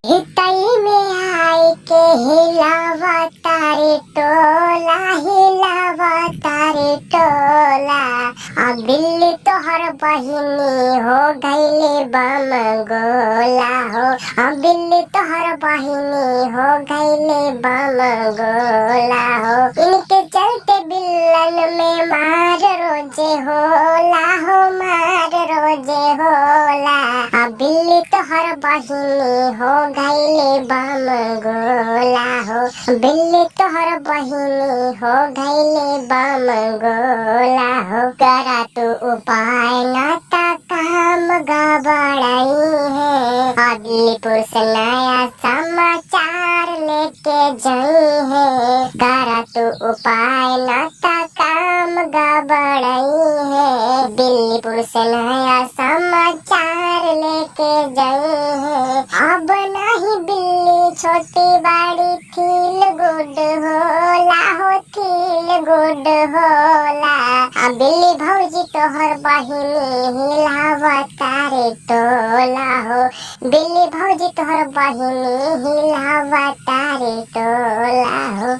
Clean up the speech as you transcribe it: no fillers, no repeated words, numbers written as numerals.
हितई में आई के हिलावा तारे टोला, हिलावा तारे टोला। अब बिल्ली तोहर बहिनी हो गईले बम गोला हो। अब बिल्ली तोहर बहिनी हो गईले बम गोला हो। इनके चलते बिल्लन में मार रोजे होला हो, मार रोजे होला। अब बिल्ली तोहर बहिनी हो गईले बम गोला हो। बिल्ली तोहर बहिनी हो गईले बम गोला हो। करा तू उपाय ना ता काम गबड़ाई है। अदलीपुर से नया समाचार लेके जाई है। करा तू उपाय ना ता काम गबड़ाई है। दिल्लीपुर से नया समाचार लेके जाई है। अब नहीं बिल्ली छोटी बड़ी थील गुड होला हो, थील गुड होला। अब बिल्ली भौजी तोहर बहिनी हिलावा तारे टोला हो। बिल्ली भौजी तोहर बहिनी हिलावा तारे टोला हो।